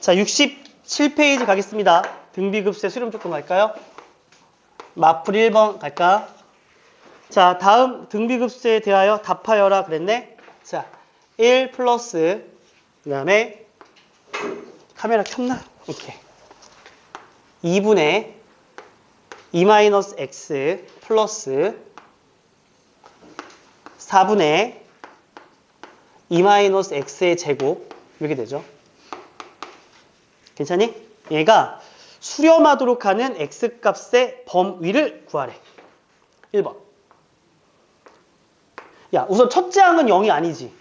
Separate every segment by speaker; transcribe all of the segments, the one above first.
Speaker 1: 자, 67페이지 가겠습니다. 등비급수의 수렴 조건 갈까요? 마플 1번 갈까? 자, 다음 등비급수에 대하여 답하여라 그랬네. 자, 1 플러스 그 다음에 카메라 켰나? 오케이. 2분의 2 마이너스 x 플러스 4분의 2 마이너스 x의 제곱 이렇게 되죠. 괜찮니? 얘가 수렴하도록 하는 x값의 범위를 구하래. 1번. 야, 우선 첫째 항은 0이 아니지.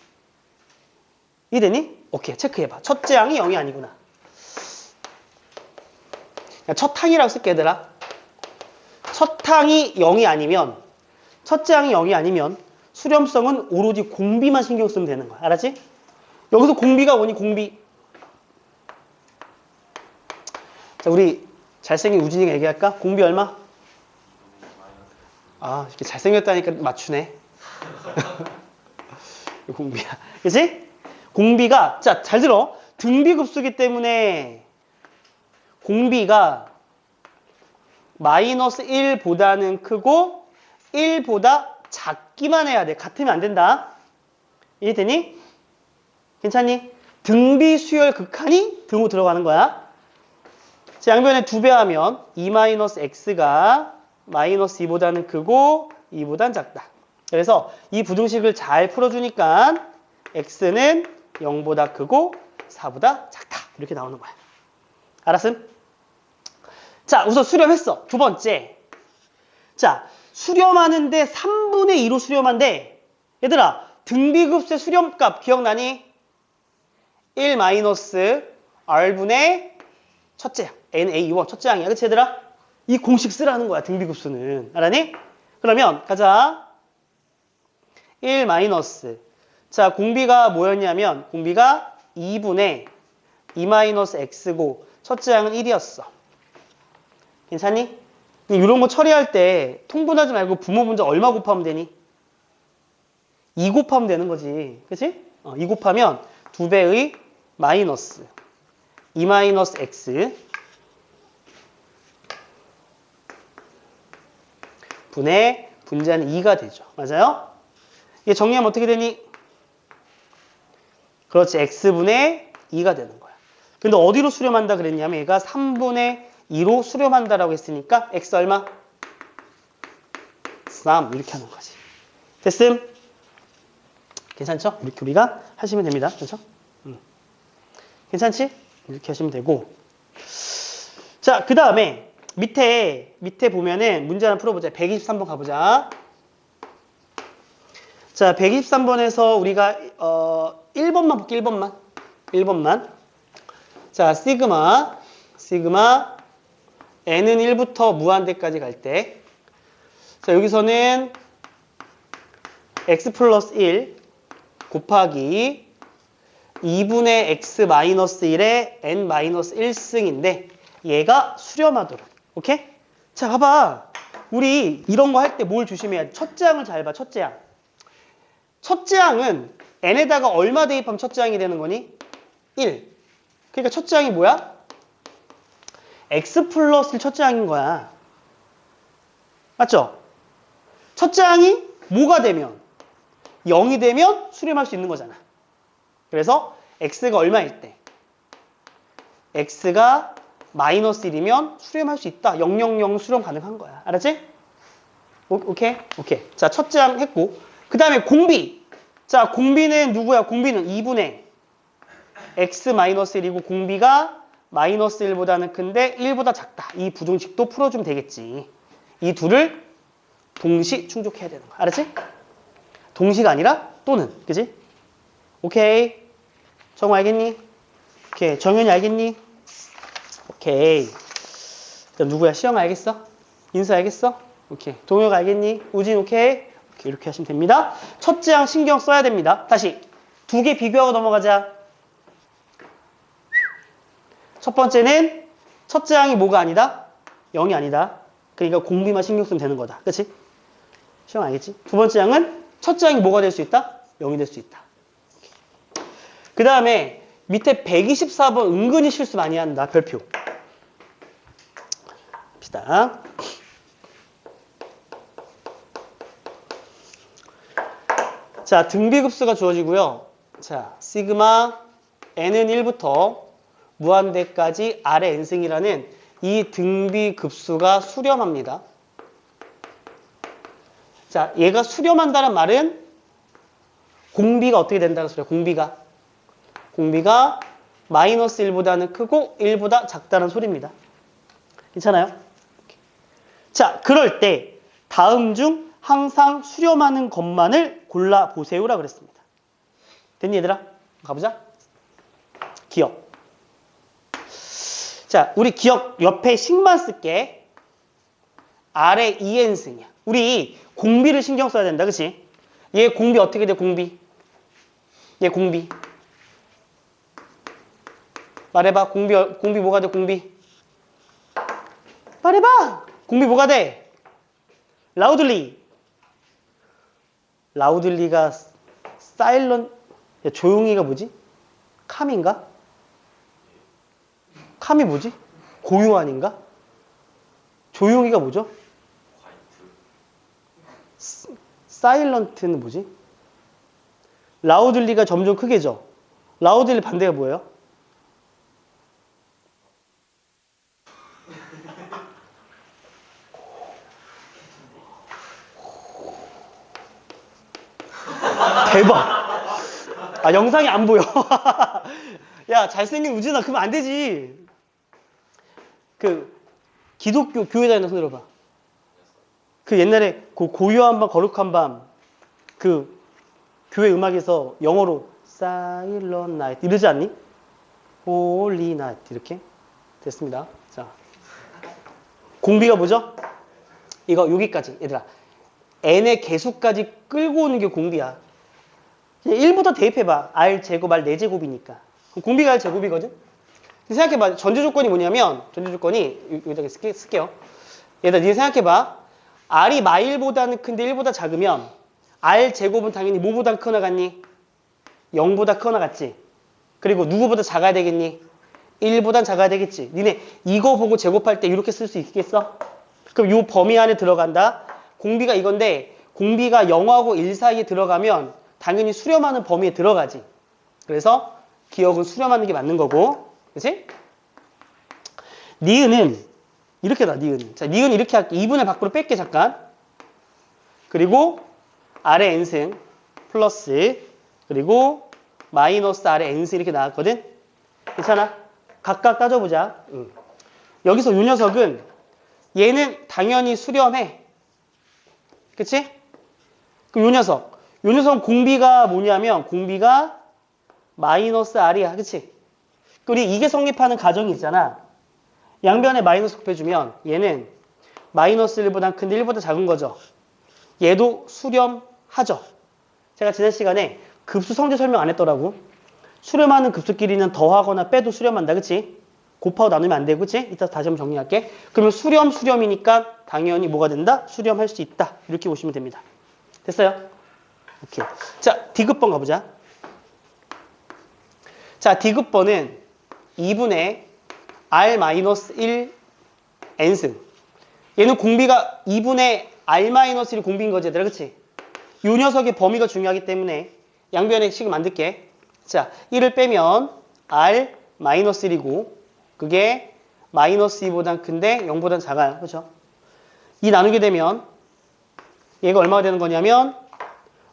Speaker 1: 이해되니? 오케이, 체크해봐. 첫째 항이 0이 아니구나. 야, 첫 항이라고 쓸게, 얘들아. 첫 항이 0이 아니면, 첫째 항이 0이 아니면 수렴성은 오로지 공비만 신경 쓰면 되는 거야. 알았지? 여기서 공비가 뭐니? 공비. 자, 우리 잘생긴 우진이가 얘기할까? 공비 얼마? 아, 이렇게 잘생겼다니까 맞추네. 공비야. 그치? 공비가, 자, 잘 들어. 등비급수기 때문에 공비가 마이너스 1보다는 크고 1보다 작기만 해야 돼. 같으면 안 된다. 이해되니? 괜찮니? 등비수열 극한이 등으로 들어가는 거야. 자, 양변에 2배 하면 2 마이너스 x가 마이너스 2보다는 크고 2보다는 작다. 그래서 이 부등식을 잘 풀어주니까 x는 0보다 크고 4보다 작다. 이렇게 나오는 거야. 알았음? 자, 우선 수렴했어. 두 번째. 자, 수렴하는데 3분의 2로 수렴한데 얘들아, 등비급수의 수렴값 기억나니? 1 마이너스 r분의 첫째 항. NA1 첫째 항이야. 그치 얘들아? 이 공식 쓰라는 거야. 등비급수는. 알았니? 그러면 가자. 1 마이너스. 자, 공비가 뭐였냐면 공비가 2분의 2 마이너스 x고 첫째 항은 1이었어. 괜찮니? 이런 거 처리할 때 통분하지 말고 부모 문제 얼마 곱하면 되니? 2 곱하면 되는 거지. 그치? 2 곱하면 2배의 마이너스 2 마이너스 x 분의 분자는 2가 되죠. 맞아요? 이게 정리하면 어떻게 되니? 그렇지. x분의 2가 되는 거야. 근데 어디로 수렴한다 그랬냐면 얘가 3분의 2로 수렴한다라고 했으니까 x 얼마? 3 이렇게 하는 거지. 됐음? 괜찮죠? 이렇게 우리가 하시면 됩니다. 그렇죠? 괜찮지? 이렇게 하시면 되고. 자, 그 다음에 밑에 보면은 문제 하나 풀어보자. 123번 가보자. 자, 123번에서 우리가 1번만 볼게. 1번만. 자, 시그마 n은 1부터 무한대까지 갈 때, 자, 여기서는 x 플러스 1 곱하기 2분의 x 마이너스 1의 n 마이너스 1승인데 얘가 수렴하도록. 오케이? 자, 봐봐. 우리 이런 거 할 때 뭘 조심해야 돼? 첫째 항을 잘 봐. 첫째 항. 첫째 항은 n에다가 얼마 대입하면 첫째 항이 되는 거니? 1. 그러니까 첫째 항이 뭐야? x 플러스 1 첫째 항인 거야. 맞죠? 첫째 항이 뭐가 되면? 0이 되면 수렴할 수 있는 거잖아. 그래서 x가 얼마일 때? x가 마이너스 1이면 수렴할 수 있다. 000 수렴 가능한 거야. 알았지? 오케이? 자, 첫째 항 했고. 그 다음에 공비. 자, 공비는 누구야? 공비는 2분의 x 마이너스 1이고 공비가 마이너스 1보다는 큰데 1보다 작다. 이 부등식도 풀어주면 되겠지. 이 둘을 동시 충족해야 되는 거야. 알았지? 동시가 아니라 또는. 그지? 오케이. 정우 알겠니? 오케이. 정현이 알겠니? 오케이. 그럼 누구야? 시영 알겠어? 인수 알겠어? 오케이. 동혁 알겠니? 우진 오케이? 오케이. 이렇게 하시면 됩니다. 첫째 항 신경 써야 됩니다. 다시 두 개 비교하고 넘어가자. 첫 번째는 첫째 항이 뭐가 아니다? 0이 아니다. 그러니까 공비만 신경 쓰면 되는 거다. 그치? 시영 알겠지? 두 번째 항은 첫째 항이 뭐가 될 수 있다? 0이 될 수 있다. 그 다음에 밑에 124번 은근히 실수 많이 한다. 별표. 봅시다. 자, 등비급수가 주어지고요. 자, 시그마 n은 1부터 무한대까지 아래 n승이라는 이 등비급수가 수렴합니다. 자, 얘가 수렴한다는 말은 공비가 어떻게 된다는 소리야. 공비가 마이너스 1보다는 크고 1보다 작다는 소리입니다. 괜찮아요? 자, 그럴 때 다음 중 항상 수렴하는 것만을 골라보세요라 그랬습니다. 됐니 얘들아? 가보자. 기억. 자, 우리 기억 옆에 식만 쓸게. 아래 2n승이야. 우리 공비를 신경 써야 된다. 그치? 얘 공비 어떻게 돼? 얘 공비. 말해봐. 공비 뭐가 돼? 공비. 말해봐. 공비 뭐가 돼? 라우들리가 사일런, 야, 조용히가 뭐지? 캄인가? 캄이 뭐지? 고요한인가? 조용히가 뭐죠? 사일런트는 뭐지? 라우들리가 점점 크게져. 라우들리 반대가 뭐예요? 대박. 아, 영상이 안 보여. 야, 잘생긴 우진아, 그러면 안 되지. 그 기독교 교회 다니는 손 들어봐. 그 옛날에 그 고요한 밤 거룩한 밤 그 교회 음악에서 영어로 Silent Night 이러지 않니? Holy Night 이렇게 됐습니다. 자, 공비가 뭐죠? 이거 여기까지 얘들아. n의 개수까지 끌고 오는 게 공비야. 1부터 대입해봐. r 제곱 r 4제곱이니까. 그럼 공비가 r 제곱이거든? 생각해봐. 전제 조건이 뭐냐면 전제 조건이 여기다가 쓸게요. 얘들아, 니 생각해봐. r이 마일보다는 큰데 1보다 작으면 r 제곱은 당연히 뭐보다 크거나 같니? 0보다 크거나 같지? 그리고 누구보다 작아야 되겠니? 1보단 작아야 되겠지. 니네 이거 보고 제곱할 때 이렇게 쓸 수 있겠어? 그럼 이 범위 안에 들어간다. 공비가 이건데 공비가 0하고 1 사이에 들어가면 당연히 수렴하는 범위에 들어가지. 그래서 기억은 수렴하는 게 맞는 거고. 그치? 니은은 이렇게다. 니은. 자, 니은 이렇게 할게. 2분의 밖으로 뺄게 잠깐. 그리고 아래 n승 플러스 그리고 마이너스 아래 n승 이렇게 나왔거든. 괜찮아? 각각 따져보자. 여기서 이 녀석은 얘는 당연히 수렴해. 그치? 그럼 요 녀석은 공비가 뭐냐면 공비가 마이너스 r이야. 그치? 우리 이게 성립하는 가정이 있잖아. 양변에 마이너스 곱해주면 얘는 마이너스 1보다 큰데 1보다 작은 거죠. 얘도 수렴하죠. 제가 지난 시간에 급수 성질 설명 안 했더라고. 수렴하는 급수끼리는 더하거나 빼도 수렴한다. 그치? 곱하고 나누면 안 되고. 그치? 이따 다시 한번 정리할게. 그러면 수렴이니까 당연히 뭐가 된다? 수렴할 수 있다. 이렇게 보시면 됩니다. 됐어요? 오케이. 자, D급번 가보자. 자, D급번은 2분의 R-1 n승. 얘는 공비가 2분의 R-1 공비인 거지, 얘들아. 그치? 요 녀석의 범위가 중요하기 때문에 양변의 식을 만들게. 자, 1을 빼면 R-1이고 그게 마이너스 2보단 큰데 0보단 작아요. 그렇죠? 2 나누게 되면 얘가 얼마가 되는 거냐면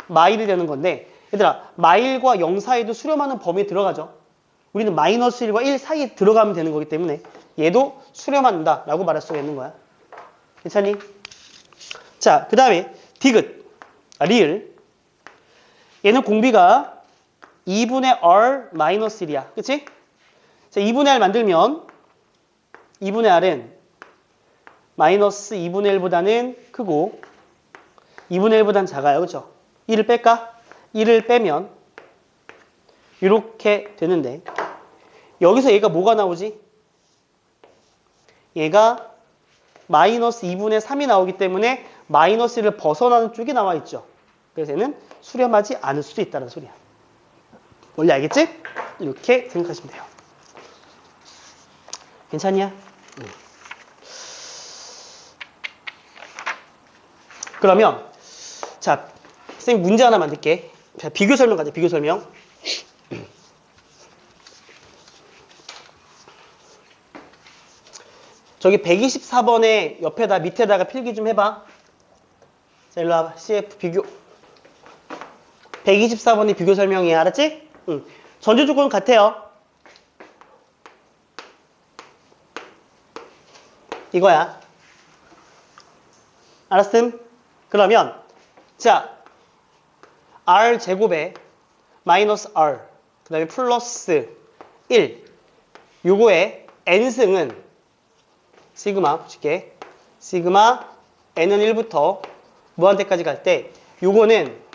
Speaker 1: 마일이 되는 건데, 얘들아, 마일과 0 사이도 수렴하는 범위에 들어가죠. 우리는 마이너스 1과 1 사이에 들어가면 되는 거기 때문에 얘도 수렴한다 라고 말할 수가 있는 거야. 괜찮니? 자, 그 다음에 리을. 얘는 공비가 2분의 R-1이야. 그치? 자, 2분의 R 만들면 2분의 R은 마이너스 2분의 1보다는 크고 2분의 1보다는 작아요. 그쵸? 1을 뺄까? 1을 빼면 이렇게 되는데 여기서 얘가 뭐가 나오지? 얘가 마이너스 2분의 3이 나오기 때문에 마이너스 1을 벗어나는 쪽이 나와 있죠. 그래서 얘는 수렴하지 않을 수도 있다는 소리야. 원리 알겠지? 이렇게 생각하시면 돼요. 괜찮냐? 그러면 자, 선생님 문제 하나 만들게. 자, 비교 설명 가자. 비교 설명. 저기 124번에 옆에다 밑에다가 필기 좀 해봐. 자, 일로 와봐. CF 비교. 124번이 비교 설명이야. 알았지? 응. 전제 조건은 같아요. 이거야. 알았음? 그러면 자, r 제곱에 마이너스 r 그 다음에 플러스 1 요거의 n승은 시그마 붙일게. 시그마 n은 1부터 무한대까지 갈 때 요거는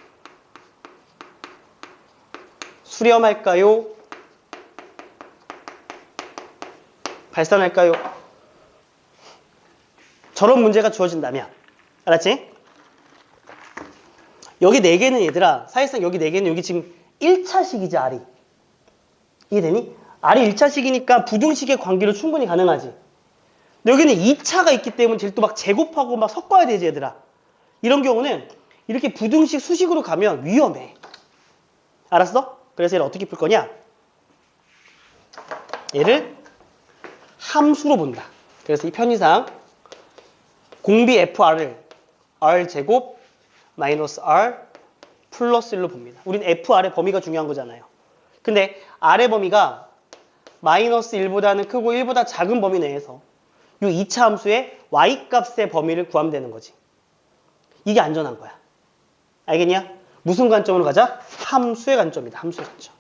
Speaker 1: 수렴할까요? 발산할까요? 저런 문제가 주어진다면 알았지? 여기 4개는 얘들아 사실상 여기 4개는 여기 지금 1차식이지 R이 이해되니? R이 1차식이니까 부등식의 관계로 충분히 가능하지. 근데 여기는 2차가 있기 때문에 쟤를 또 막 제곱하고 막 섞어야 되지 얘들아. 이런 경우는 이렇게 부등식 수식으로 가면 위험해. 알았어? 그래서 얘를 어떻게 풀 거냐? 얘를 함수로 본다. 그래서 이 편의상 공비 FR을 R제곱 마이너스 R 플러스 1로 봅니다. 우린 FR의 범위가 중요한 거잖아요. 근데 R의 범위가 마이너스 1보다는 크고 1보다 작은 범위 내에서 이 2차 함수의 Y값의 범위를 구하면 되는 거지. 이게 안전한 거야. 알겠냐? 무슨 관점으로 가자? 함수의 관점이다. 함수의 관점.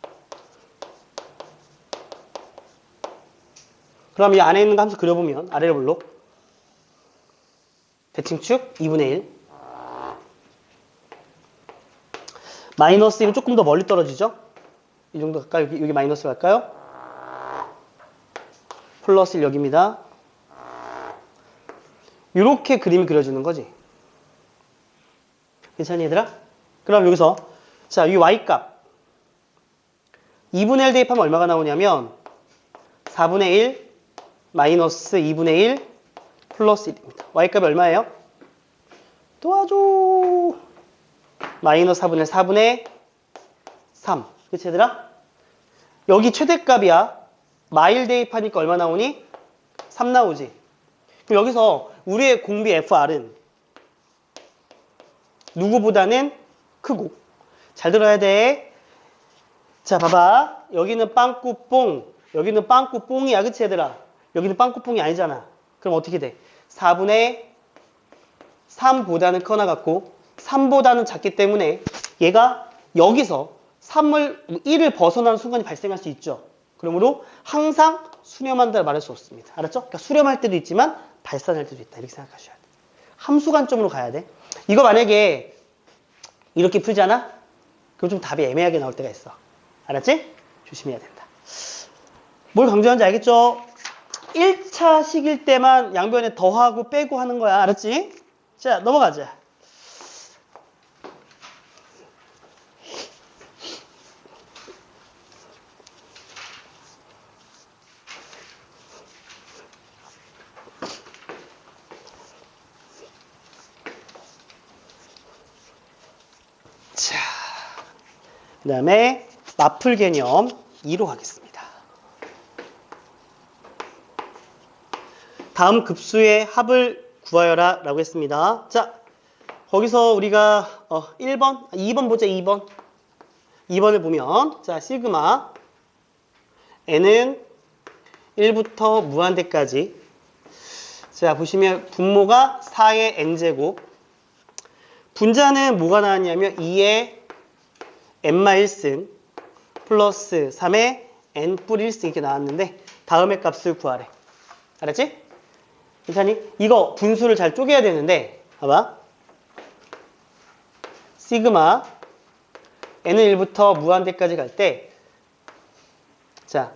Speaker 1: 그럼 이 안에 있는 거 함수 그려보면 아래를 볼로 대칭축 2분의 1 마이너스 1은 조금 더 멀리 떨어지죠? 이 정도 갈까요? 여기 마이너스 갈까요? 플러스 1 여기입니다. 이렇게 그림이 그려지는 거지. 괜찮니 얘들아? 그럼 여기서 자, 이 y값 2분의 1 대입하면 얼마가 나오냐면 4분의 1 마이너스 2분의 1 플러스 1입니다. y값이 얼마예요? 도와줘. 마이너스 4분의 1 4분의 3. 그치 얘들아? 여기 최대값이야. 마일 대입하니까 얼마 나오니? 3 나오지. 그럼 여기서 우리의 공비 FR은 누구보다는 크고 잘 들어야 돼. 자 봐봐. 여기는 빵꾸뽕 여기는 빵꾸뽕이야. 그치 얘들아? 여기는 빵꾸뽕이 아니잖아. 그럼 어떻게 돼? 4분의 3보다는 커나 같고 3보다는 작기 때문에 얘가 여기서 1을 벗어나는 순간이 발생할 수 있죠. 그러므로 항상 수렴한다고 말할 수 없습니다. 알았죠? 그러니까 수렴할 때도 있지만 발산할 때도 있다. 이렇게 생각하셔야 돼. 함수 관점으로 가야 돼. 이거 만약에 이렇게 풀잖아? 그럼 좀 답이 애매하게 나올 때가 있어. 알았지? 조심해야 된다. 뭘 강조하는지 알겠죠? 1차식일 때만 양변에 더하고 빼고 하는 거야. 알았지? 자, 넘어가자. 자, 그 다음에 마풀 개념 2로 가겠습니다. 다음 급수의 합을 구하여라 라고 했습니다. 자, 거기서 우리가 1번, 2번 보자. 2번. 2번을 보면 자, 시그마 n은 1부터 무한대까지. 자, 보시면 분모가 4의 n제곱. 분자는 뭐가 나왔냐면 2의 n-1승 플러스 3의 n 뿌리 1승 이렇게 나왔는데 다음의 값을 구하래. 알았지? 괜찮니? 이거 분수를 잘 쪼개야 되는데 봐봐. 시그마 n은 1부터 무한대까지 갈 때 자,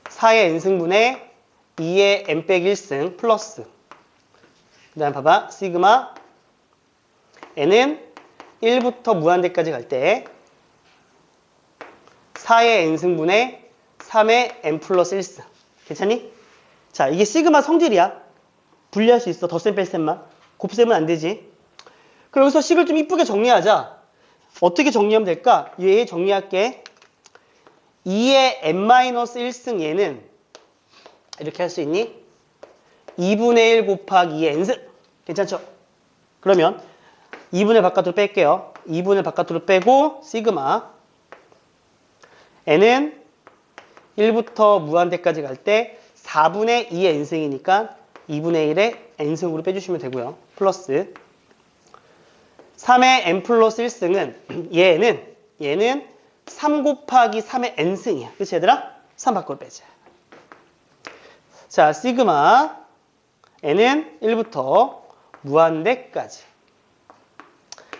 Speaker 1: 4의 n승분의 2의 n 빼기 1승 플러스 그 다음 봐봐. 시그마 n은 1부터 무한대까지 갈 때 4의 n승분의 3의 n 플러스 1승. 괜찮니? 자, 이게 시그마 성질이야. 분리할 수 있어. 덧셈 뺄셈만. 곱셈은 안 되지. 그럼 여기서 식을 좀 이쁘게 정리하자. 어떻게 정리하면 될까? 얘 정리할게. 2의 n-1승 얘는 이렇게 할 수 있니? 2분의 1 곱하기 2의 n승. 괜찮죠? 그러면 2분의 바깥으로 뺄게요. 2분의 바깥으로 빼고 시그마 n은 1부터 무한대까지 갈 때 4분의 2의 n승이니까 2분의 1의 n승으로 빼주시면 되고요. 플러스 3의 n 플러스 1승은 얘는 3 곱하기 3의 n승이야. 그치 얘들아? 3 밖으로 빼자. 자, 시그마 n은 1부터 무한대까지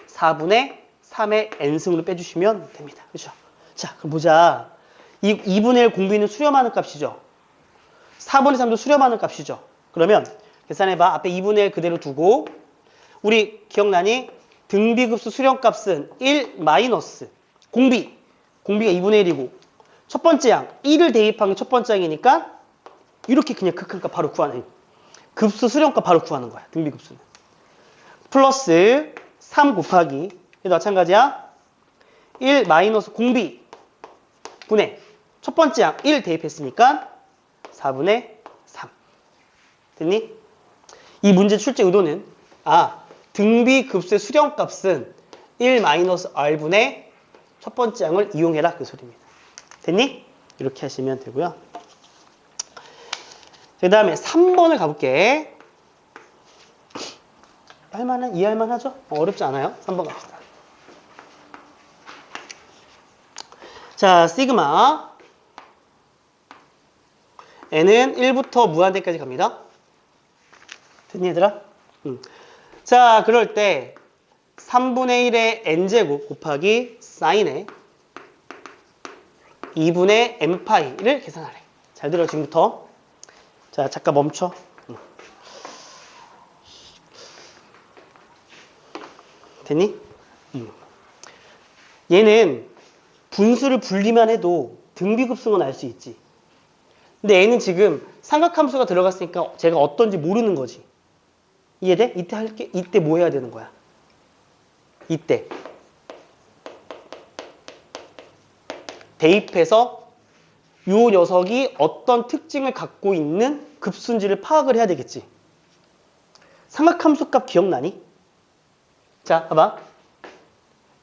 Speaker 1: 4분의 3의 n승으로 빼주시면 됩니다. 그렇죠? 자, 그럼 보자. 이 2분의 1 공비는 수렴하는 값이죠. 4분의 3도 수렴하는 값이죠. 그러면 계산해봐. 앞에 2분의 1 그대로 두고 우리 기억나니? 등비급수 수렴값은 1 마이너스 공비가 2분의 1이고 첫 번째 양 1을 대입한 게 첫 번째 양이니까 이렇게 그냥 그 큰 값 바로 구하는 급수 수렴값 바로 구하는 거야. 등비급수는. 플러스 3 곱하기 얘도 마찬가지야. 1 마이너스 공비 분의 첫 번째 양 1 대입했으니까 4분의 3. 됐니? 이 문제 출제 의도는 등비급수의 수렴값은 1 마이너스 r분의 첫 번째 양을 이용해라 그 소리입니다. 됐니? 이렇게 하시면 되고요. 그 다음에 3번을 가볼게. 이해할만 하죠? 어렵지 않아요? 3번 갑시다. 자, 시그마 n은 1부터 무한대까지 갑니다. 됐니 얘들아? 자, 그럴 때 3분의 1의 n제곱 곱하기 사인의 2분의 n파이를 계산하래. 잘 들어 지금부터. 자, 잠깐 멈춰. 됐니? 얘는 분수를 분리만 해도 등비급수는 알 수 있지. 근데 얘는 지금 삼각함수가 들어갔으니까 제가 어떤지 모르는 거지. 이해돼? 이때 뭐 해야 되는 거야? 이때 대입해서 요 녀석이 어떤 특징을 갖고 있는 급수인지를 파악을 해야 되겠지. 삼각함수 값 기억나니? 자, 봐봐.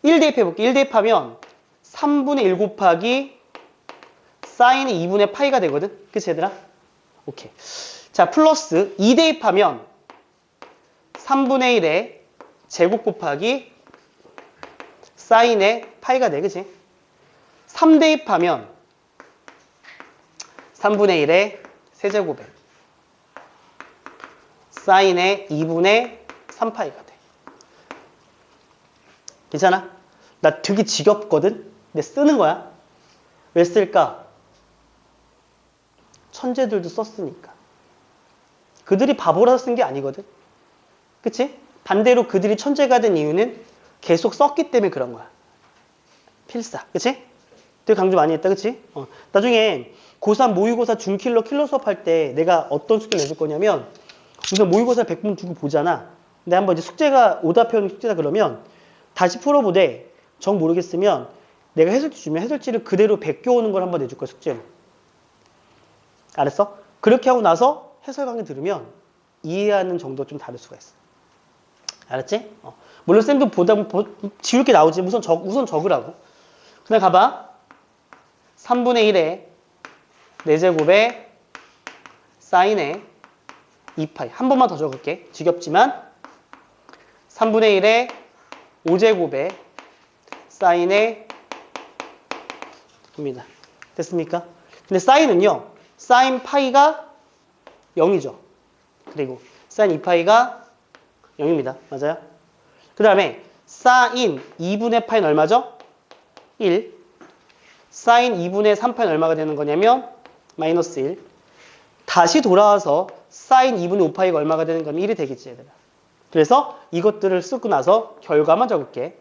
Speaker 1: 1 대입해볼게. 1 대입하면 3분의 1 곱하기 사인의 2분의 파이가 되거든. 그치 얘들아? 오케이. 자, 플러스 2 대입하면 3분의 1의 제곱 곱하기 사인의 파이가 돼. 그치? 3 대입하면 3분의 1의 세제곱에 사인의 2분의 3파이가 돼. 괜찮아? 나 되게 지겹거든? 근데 쓰는 거야. 왜 쓸까? 천재들도 썼으니까. 그들이 바보라서 쓴 게 아니거든? 그치? 반대로 그들이 천재가 된 이유는 계속 썼기 때문에 그런 거야. 필사. 그치? 되게 강조 많이 했다. 그치? 나중에 고3 모의고사 중킬러 킬러 수업할 때 내가 어떤 숙제를 내줄 거냐면 우선 모의고사 100분 두고 보잖아. 근데 한번 이제 숙제가 오답형 숙제다 그러면 다시 풀어보되 정 모르겠으면 내가 해설지 주면 해설지를 그대로 베껴오는 걸 한번 내줄 거야, 숙제로. 알았어? 그렇게 하고 나서 해설 강의 들으면 이해하는 정도가 좀 다를 수가 있어. 알았지? 물론 쌤도 보다 지울 게 나오지. 우선 적으라고. 그냥 가봐. 3분의 1에 4제곱에 사인의 2파이. 한 번만 더 적을게. 지겹지만 3분의 1에 5제곱에 사인의 입니다. 됐습니까? 근데 사인은요. 사인 파이가 0이죠. 그리고 사인 2파이가 0입니다. 맞아요? 그 다음에 사인 2분의 파이는 얼마죠? 1. 사인 2분의 3파이는 얼마가 되는 거냐면 마이너스 1. 다시 돌아와서 사인 2분의 5파이가 얼마가 되는 거면 1이 되겠지, 얘들아. 그래서 이것들을 쓰고 나서 결과만 적을게.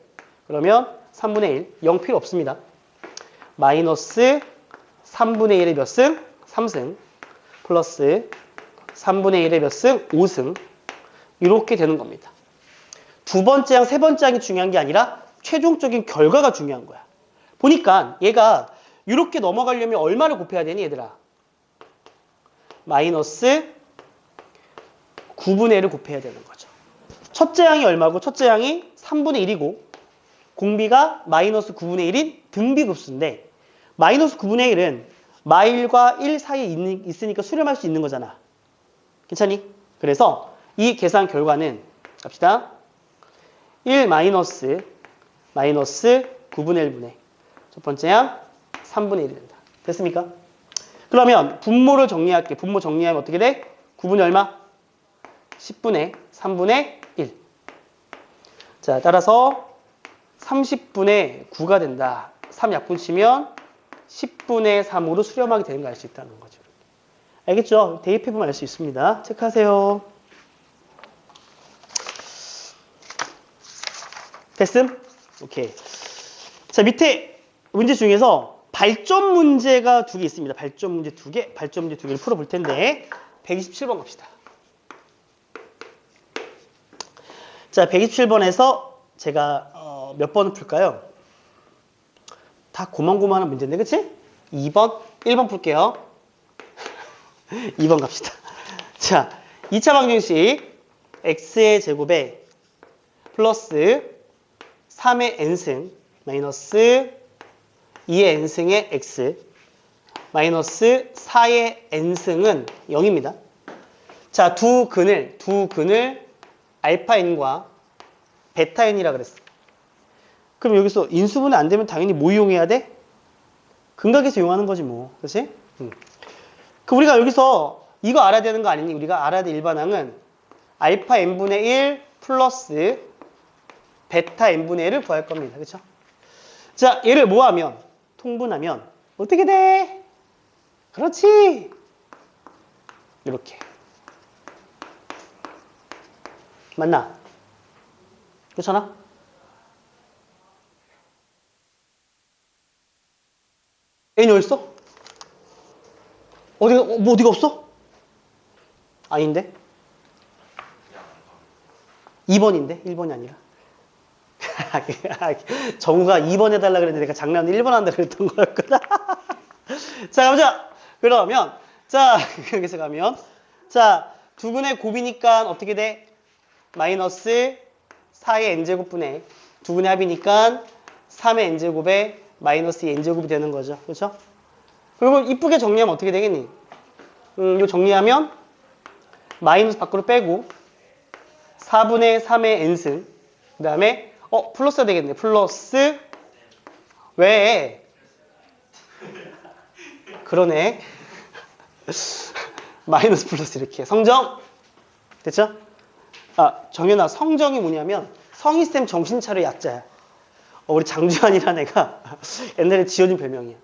Speaker 1: 그러면 3분의 1, 0 필요 없습니다. 마이너스 3분의 1의 몇 승? 3승. 플러스 3분의 1의 몇 승? 5승. 이렇게 되는 겁니다. 두 번째 항, 세 번째 항이 중요한 게 아니라 최종적인 결과가 중요한 거야. 보니까 얘가 이렇게 넘어가려면 얼마를 곱해야 되니 얘들아? 마이너스 9분의 1을 곱해야 되는 거죠. 첫째 항이 얼마고? 첫째 항이 3분의 1이고 공비가 마이너스 9분의 1인 등비급수인데 마이너스 9분의 1은 마일과 1 사이에 있으니까 수렴할 수 있는 거잖아. 괜찮니? 그래서 이 계산 결과는 갑시다. 1 마이너스 9분의 1분의 첫 번째 항 3분의 1이 된다. 됐습니까? 그러면 분모를 정리할게. 분모 정리하면 어떻게 돼? 9분의 얼마? 10분의 3분의 1. 자, 따라서 30분의 9가 된다. 3 약분 치면 10분의 3으로 수렴하게 되는 거 알 수 있다는 거죠. 알겠죠? 대입해보면 알 수 있습니다. 체크하세요. 됐음? 오케이. 자, 밑에 문제 중에서 발전 문제가 두 개 있습니다. 발전 문제 두 개를 풀어볼 텐데 127번 갑시다. 자, 127번에서 제가 몇 번을 풀까요? 다 고만고만한 문제인데, 그치? 2번, 1번 풀게요. 2번 갑시다. 자, 2차 방정식 x의 제곱에 플러스 3의 n승 마이너스 2의 n승의 x 마이너스 4의 n승은 0입니다. 자, 두 근을 알파 n과 베타 n이라 그랬어. 그럼 여기서 인수분해 안 되면 당연히 뭐 이용해야 돼? 근각에서 이용하는 거지 뭐. 그렇지? 그 우리가 여기서 이거 알아야 되는 거 아니니? 우리가 알아야 될 일반항은 알파 n분의 1 플러스 베타 n분의 1을 구할 겁니다. 그렇죠? 자, 얘를 뭐 하면? 통분하면 어떻게 돼? 그렇지. 이렇게. 맞나? 그렇잖아? n이 어딨어? 어디가 없어? 아닌데? 2번인데? 1번이 아니라. 정우가 2번 해달라 그랬는데 내가 장난으로 1번 한다 그랬던 거였구나. 자, 가보자. 그러면, 자, 여기서 가면. 자, 두 근의 곱이니까 어떻게 돼? 마이너스 4의 n제곱분의 두 근의 합이니까 3의 n제곱에 마이너스 2 n제곱이 되는 거죠. 그렇죠? 그리고 이쁘게 정리하면 어떻게 되겠니? 이거 정리하면 마이너스 밖으로 빼고 4분의 3의 n승 그 다음에 플러스가 되겠네. 플러스 왜? 그러네. 마이너스 플러스 이렇게 성정 됐죠? 아, 정연아, 성정이 뭐냐면 성희쌤 정신차려 약자야. 우리 장주환이라는 애가 옛날에 지어진 별명이야.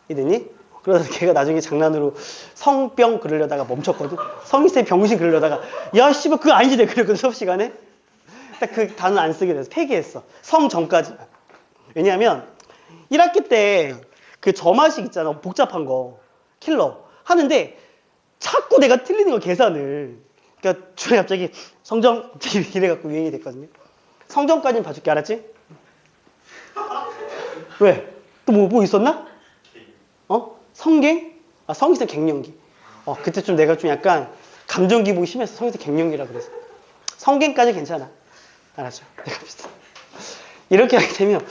Speaker 1: 이랬니? 그러다 걔가 나중에 장난으로 성병 그러려다가 멈췄거든. 성희쌤 병신 그러려다가 야 씨발 그거 아니지 내가 그랬거든 수업 시간에. 딱 그 단어 안 쓰게 돼서 폐기했어. 성정까지. 왜냐하면 1학기 때 그 점화식 있잖아. 복잡한 거. 킬러. 하는데 자꾸 내가 틀리는 거 계산을. 그러니까 주에 갑자기 성정 이래갖고 유행이 됐거든요. 성정까지는 봐줄게. 알았지? 왜? 또 뭐 있었나? 성갱? 아, 성희쌤 갱년기. 그때 좀 내가 좀 약간 감정 기복이 심해서 성희쌤 갱년기라 그래서. 성갱까지 괜찮아. 알았죠? 네, 갑시다. 이렇게 하게 되면,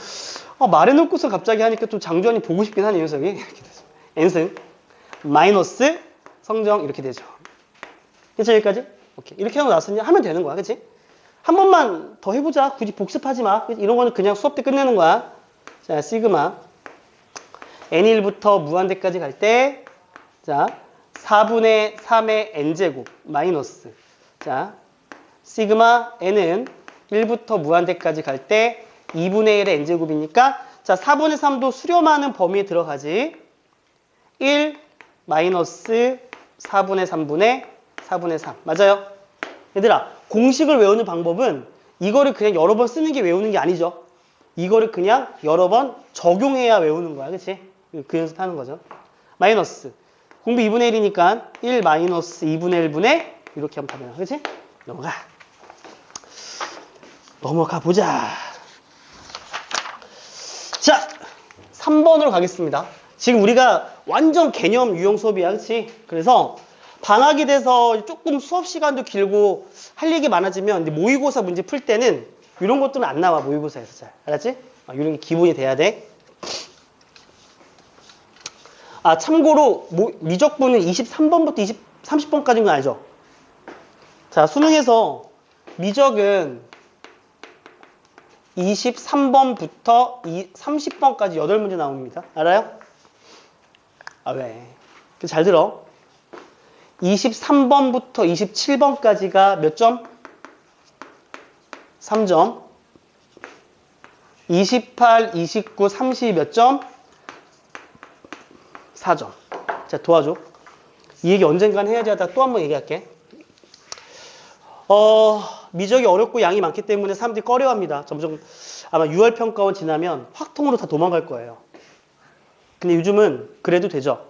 Speaker 1: 말해놓고서 갑자기 하니까 좀 장주환이 보고 싶긴 하네, 녀석이. 이렇게 되죠. n승, 마이너스, 성정, 이렇게 되죠. 그쵸, 여기까지? 오케이. 이렇게 하고 나서 하면 되는 거야, 그치? 한 번만 더 해보자. 굳이 복습하지 마. 이런 거는 그냥 수업 때 끝내는 거야. 자, 시그마. n1부터 무한대까지 갈 때, 자, 4분의 3의 n제곱, 마이너스. 자, 시그마 n은 1부터 무한대까지 갈 때 2분의 1의 n제곱이니까, 자, 4분의 3도 수렴하는 범위에 들어가지. 1, 마이너스 4분의 3분의 4분의 3. 맞아요? 얘들아, 공식을 외우는 방법은 이거를 그냥 여러 번 쓰는 게 외우는 게 아니죠. 이거를 그냥 여러 번 적용해야 외우는 거야. 그치? 그 연습하는 거죠. 마이너스. 공부 2분의 1이니까 1 마이너스 2분의 1분의 이렇게 하면 답이 나와. 그치? 넘어가 보자. 자, 3번으로 가겠습니다. 지금 우리가 완전 개념 유형 수업이야. 그치? 그래서 방학이 돼서 조금 수업 시간도 길고 할 얘기 많아지면 모의고사 문제 풀 때는 이런 것들은 안 나와. 모의고사에서 잘. 알았지? 이런 게 기본이 돼야 돼. 참고로 미적분은 23번부터 30번까지인 거 알죠? 자, 수능에서 미적은 23번부터 30번까지 8문제 나옵니다. 알아요? 왜? 잘 들어. 23번부터 27번까지가 몇 점? 3점. 28, 29, 30 몇 점? 4점. 자, 도와줘. 이 얘기 언젠간 해야지 하다가 또 한 번 얘기할게. 미적이 어렵고 양이 많기 때문에 사람들이 꺼려합니다. 점점 아마 6월 평가원 지나면 확통으로 다 도망갈 거예요. 근데 요즘은 그래도 되죠.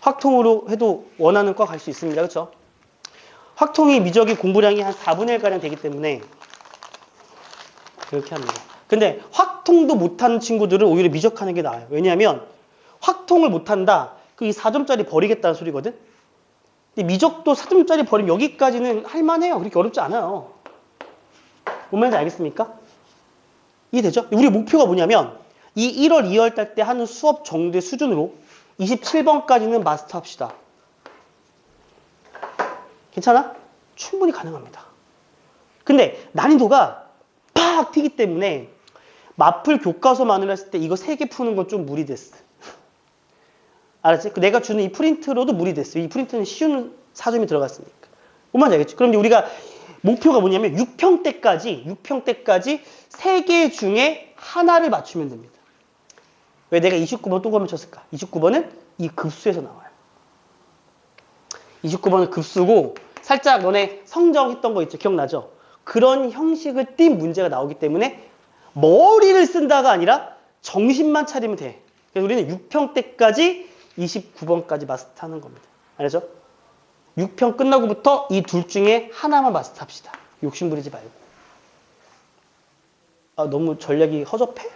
Speaker 1: 확통으로 해도 원하는 과 갈 수 있습니다. 그렇죠? 확통이 미적이 공부량이 한 4분의 1가량 되기 때문에 그렇게 합니다. 근데 확통도 못하는 친구들은 오히려 미적하는 게 나아요. 왜냐하면 확통을 못한다. 그 이 4점짜리 버리겠다는 소리거든. 근데 미적도 4점짜리 버리면 여기까지는 할만해요. 그렇게 어렵지 않아요. 뭔 말인지 알겠습니까? 이해되죠? 우리 목표가 뭐냐면 이 1월, 2월 달 때 하는 수업 정도의 수준으로 27번까지는 마스터합시다. 괜찮아? 충분히 가능합니다. 근데 난이도가 팍 튀기 때문에 마플 교과서만을 했을 때 이거 3개 푸는 건 좀 무리됐어. 알았지? 내가 주는 이 프린트로도 무리됐어. 이 프린트는 쉬운 4점이 들어갔으니까. 뭔 말인지 알겠지? 그럼 이제 우리가 목표가 뭐냐면 6평 때까지 3개 중에 하나를 맞추면 됩니다. 왜 내가 29번 동그라미 쳤을까? 29번은 이 급수에서 나와요. 29번은 급수고 살짝 너네 성정했던 거 있죠? 기억나죠? 그런 형식을 띈 문제가 나오기 때문에 머리를 쓴다가 아니라 정신만 차리면 돼. 그래서 우리는 6평 때까지 29번까지 마스터하는 겁니다. 알죠? 6평 끝나고부터 이 둘 중에 하나만 마스터합시다. 욕심 부리지 말고. 너무 전략이 허접해?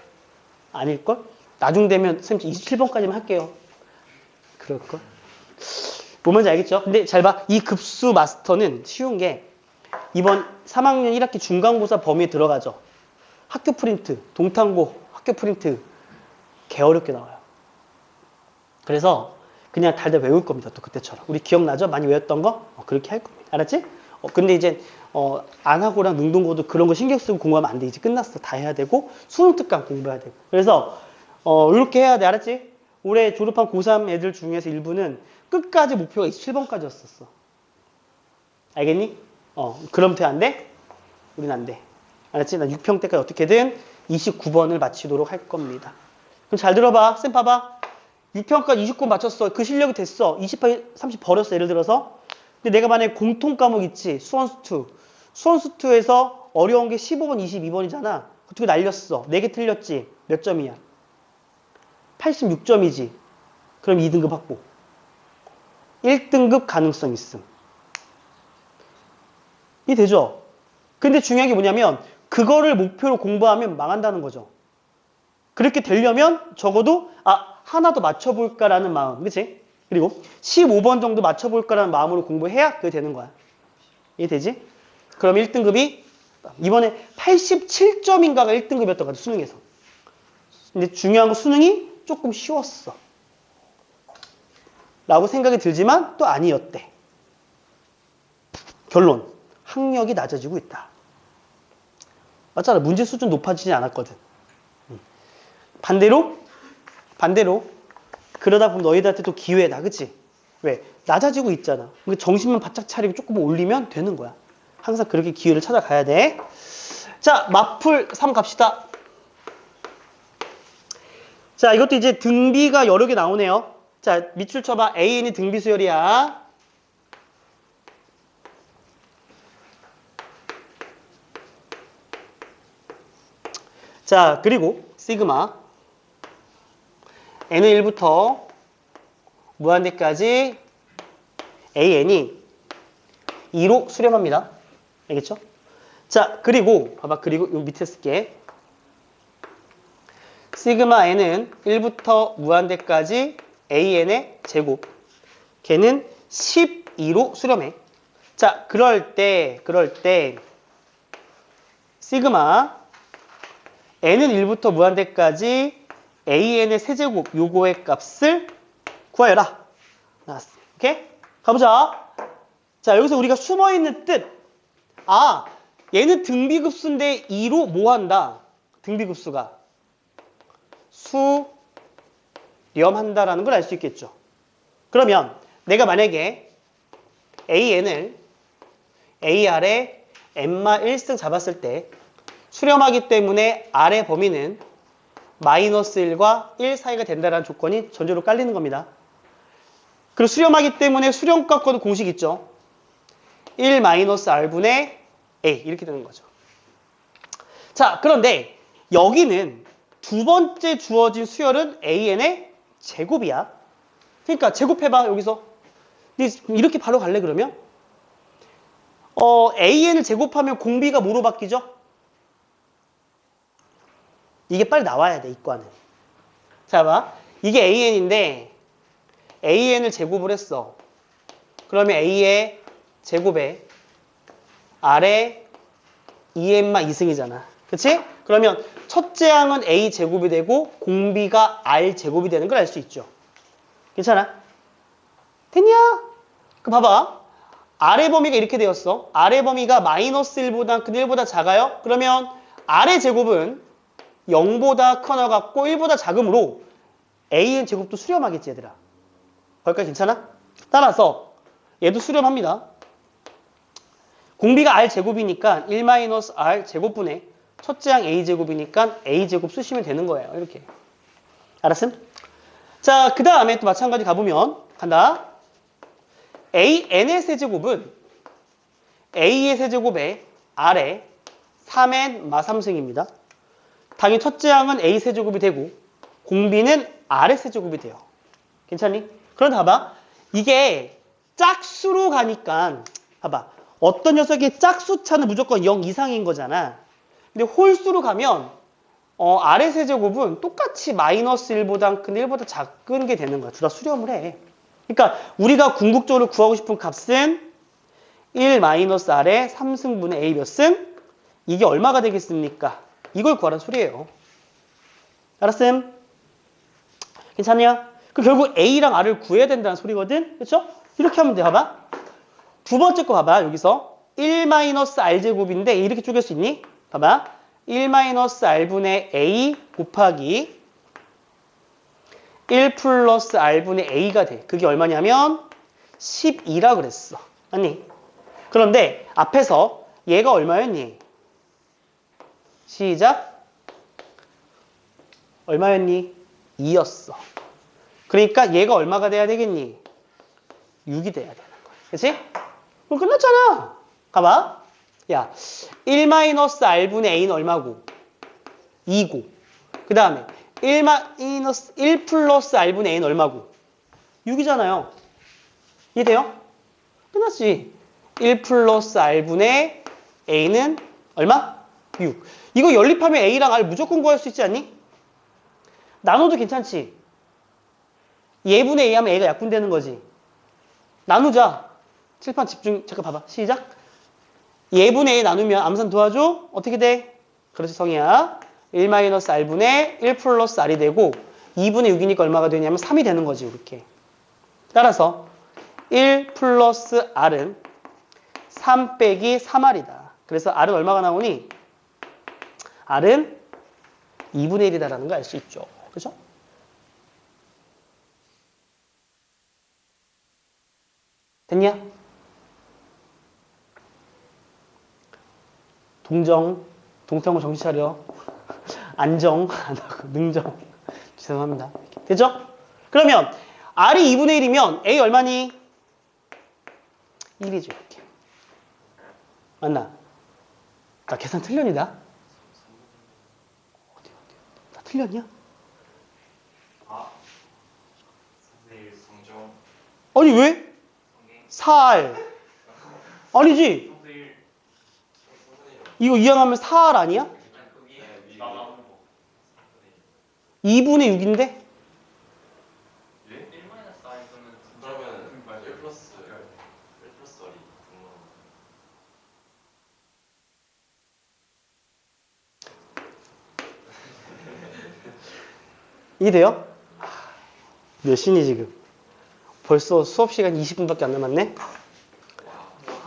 Speaker 1: 아닐걸? 나중 되면 선생님 27번까지만 할게요. 그럴걸? 뭔 말인지 알겠죠? 근데 잘 봐. 이 급수 마스터는 쉬운 게 이번 3학년 1학기 중간고사 범위에 들어가죠. 학교 프린트, 동탄고 학교 프린트 개 어렵게 나와요. 그래서 그냥 달달 외울 겁니다. 또 그때처럼. 우리 기억나죠? 많이 외웠던 거? 그렇게 할 겁니다. 알았지? 근데 이제 안하고랑 능동고도 그런 거 신경 쓰고 공부하면 안 돼. 이제 끝났어. 다 해야 되고 수능 특강 공부해야 되고. 그래서 이렇게 해야 돼. 알았지? 올해 졸업한 고3 애들 중에서 일부는 끝까지 목표가 27번까지였었어. 알겠니? 그럼 돼? 안 돼? 우린 안 돼. 알았지? 난 6평 때까지 어떻게든 29번을 마치도록 할 겁니다. 그럼 잘 들어봐. 쌤 봐봐. 6평까지 29번 맞췄어. 그 실력이 됐어. 28, 30 버렸어. 예를 들어서. 근데 내가 만약에 공통 과목 있지. 수원수2. 수원수2에서 어려운 게 15번, 22번이잖아. 어떻게 날렸어. 4개 틀렸지. 몇 점이야? 86점이지. 그럼 2등급 확보. 1등급 가능성 있음. 이 되죠? 근데 중요한 게 뭐냐면 그거를 목표로 공부하면 망한다는 거죠. 그렇게 되려면 적어도 하나 더 맞춰볼까라는 마음. 그치? 그리고 15번 정도 맞춰볼까라는 마음으로 공부해야 그게 되는 거야. 이해되지? 그럼 1등급이 이번에 87점인가가 1등급이었던 것 같아. 수능에서. 근데 중요한 건 수능이 조금 쉬웠어. 라고 생각이 들지만 또 아니었대. 결론. 학력이 낮아지고 있다. 맞잖아. 문제 수준 높아지지 않았거든. 반대로 그러다 보면 너희들한테 또 기회다. 그치? 왜? 낮아지고 있잖아. 정신만 바짝 차리고 조금 올리면 되는 거야. 항상 그렇게 기회를 찾아가야 돼. 자, 마풀 3 갑시다. 자, 이것도 이제 등비가 여러 개 나오네요. 자, 밑줄 쳐봐. AN이 등비 수열이야. 자, 그리고 시그마 n은 1부터 무한대까지 an이 2로 수렴합니다. 알겠죠? 자, 그리고 봐봐. 그리고 요 밑에 쓸게. 시그마 n은 1부터 무한대까지 an의 제곱. 걔는 12로 수렴해. 자, 그럴 때 시그마 n은 1부터 무한대까지 an의 세제곱 요거의 값을 구하여라. 나왔어. 오케이? 가보자. 자, 여기서 우리가 숨어있는 뜻. 아, 얘는 등비급수인데 2로 뭐 한다? 등비급수가 수렴한다라는 걸 알 수 있겠죠. 그러면 내가 만약에 AN을 AR에 N마 1승 잡았을 때 수렴하기 때문에 R의 범위는 마이너스 1과 1 사이가 된다는 조건이 전제로 깔리는 겁니다. 그리고 수렴하기 때문에 수렴값과도 공식 있죠. 1 마이너스 R분의 A 이렇게 되는 거죠. 자, 그런데 여기는 두 번째 주어진 수열은 AN의 제곱이야. 그러니까 제곱해봐 여기서. 이렇게 바로 갈래 그러면? AN을 제곱하면 공비가 뭐로 바뀌죠? 이게 빨리 나와야 돼, 이과는. 자, 봐. 이게 AN인데 AN을 제곱을 했어. 그러면 A의 제곱에 R의 2n마 2승이잖아. 그치? 그러면 첫째 항은 A 제곱이 되고 공비가 R 제곱이 되는 걸 알 수 있죠. 괜찮아? 됐냐? 그 봐봐. R의 범위가 이렇게 되었어. R의 범위가 마이너스 1보다 큰 1보다 작아요? 그러면 R의 제곱은 0보다 커 나갔고 1보다 작으므로 A의 제곱도 수렴하겠지 얘들아. 거기까지 괜찮아? 따라서 얘도 수렴합니다. 공비가 R제곱이니까 1-R 제곱분의 첫째 항 A제곱이니까 A제곱 쓰시면 되는 거예요. 이렇게. 알았음? 자, 그 다음에 또 마찬가지 가보면 간다. AN의 세제곱은 A의 세제곱에 R의 3n 마 3승입니다. 당연히 첫째 항은 A 세제곱이 되고 공비는 R의 세제곱이 돼요. 괜찮니? 그럼 봐봐. 이게 짝수로 가니까 봐봐. 어떤 녀석의 짝수차는 무조건 0 이상인 거잖아. 근데 홀수로 가면 R의 세제곱은 똑같이 마이너스 1보다 큰 1보다 작은 게 되는 거야. 둘 다 수렴을 해. 그러니까 우리가 궁극적으로 구하고 싶은 값은 1 마이너스 R의 3승분의 A 몇 승? 이게 얼마가 되겠습니까? 이걸 구하라는 소리예요. 알았음? 괜찮냐? 그럼 결국 A랑 R을 구해야 된다는 소리거든? 그렇죠? 이렇게 하면 돼. 봐봐. 두 번째 거 봐봐. 여기서 1 마이너스 R제곱인데 이렇게 쪼갤 수 있니? 봐봐. 1 마이너스 R분의 A 곱하기 1 플러스 R분의 A가 돼. 그게 얼마냐면 12라 그랬어. 아니? 그런데 앞에서 얘가 얼마였니? 시작. 얼마였니? 2였어. 그러니까 얘가 얼마가 돼야 되겠니? 6이 돼야 되는 거야. 그치? 그럼 끝났잖아. 가봐. 야, 1-R분의 A는 얼마고? 2고. 그 다음에 1 플러스 R분의 A는 얼마고? 6이잖아요. 이해돼요? 끝났지. 1 플러스 R분의 A는 얼마? 6. 이거 연립하면 A랑 R 무조건 구할 수 있지 않니? 나눠도 괜찮지? 얘분의 A 하면 A가 약분되는 거지. 나누자. 칠판 집중. 잠깐 봐봐. 시작. 얘분의 A 나누면 암산 도와줘. 어떻게 돼? 그렇지 성이야. 1-R분의 1 플러스 R이 되고 2분의 6이니까 얼마가 되냐면 3이 되는 거지. 이렇게. 따라서 1 플러스 R은 3 빼기 3R이다. 그래서 R은 얼마가 나오니? R은 2분의 1이다라는 걸 알 수 있죠. 그죠? 됐냐? 동평호 정신 차려. 안정, 능정. 죄송합니다. 됐죠? 그러면 R이 2분의 1이면 A 얼마니? 1이죠. 이렇게. 맞나? 나 계산 틀렸니다. 틀렸냐?
Speaker 2: 아, 선생님 성적
Speaker 1: 아니 왜?
Speaker 2: 성경
Speaker 1: 4알. 아니지.
Speaker 2: 성생일
Speaker 1: 이거 이항하면 4알 아니야?
Speaker 2: 아니 그 위에 나가는 거
Speaker 1: 2분의 6인데?
Speaker 2: 예? 1-4이면 그러면 1 플러스 1
Speaker 1: 이해돼요? 몇 시니 지금? 벌써 수업 시간 20분밖에 안 남았네?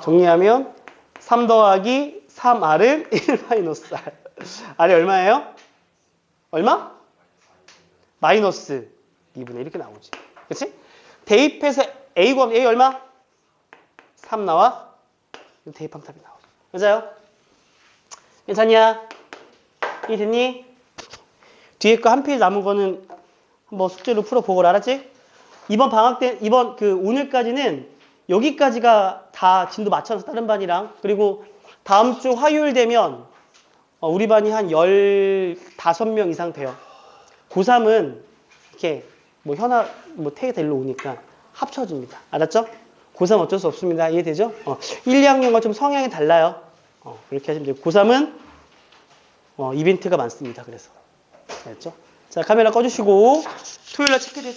Speaker 1: 정리하면 3 더하기 3R은 1 마이너스 R. R이 얼마예요? 얼마? 마이너스 2분의 1 이렇게 나오지. 그치? 대입해서 A 구하면 A 얼마? 3 나와? 대입하면 답이 나오지. 맞아요? 괜찮냐? 이해됐니? 뒤에 거 한 페이지 남은 거는 뭐 숙제로 풀어보고 알았지? 이번 방학 때, 이번 그 오늘까지는 여기까지가 다 진도 맞춰서 다른 반이랑 그리고 다음 주 화요일 되면 우리 반이 한 15명 이상 돼요. 고3은 이렇게 뭐 현아, 뭐 태희가 일로 오니까 합쳐집니다. 알았죠? 고3 어쩔 수 없습니다. 이해되죠? 1, 2학년과 좀 성향이 달라요. 그렇게 하시면 돼요. 고3은 이벤트가 많습니다. 그래서. 알았죠? 자, 카메라 꺼주시고 토요일날 체크됐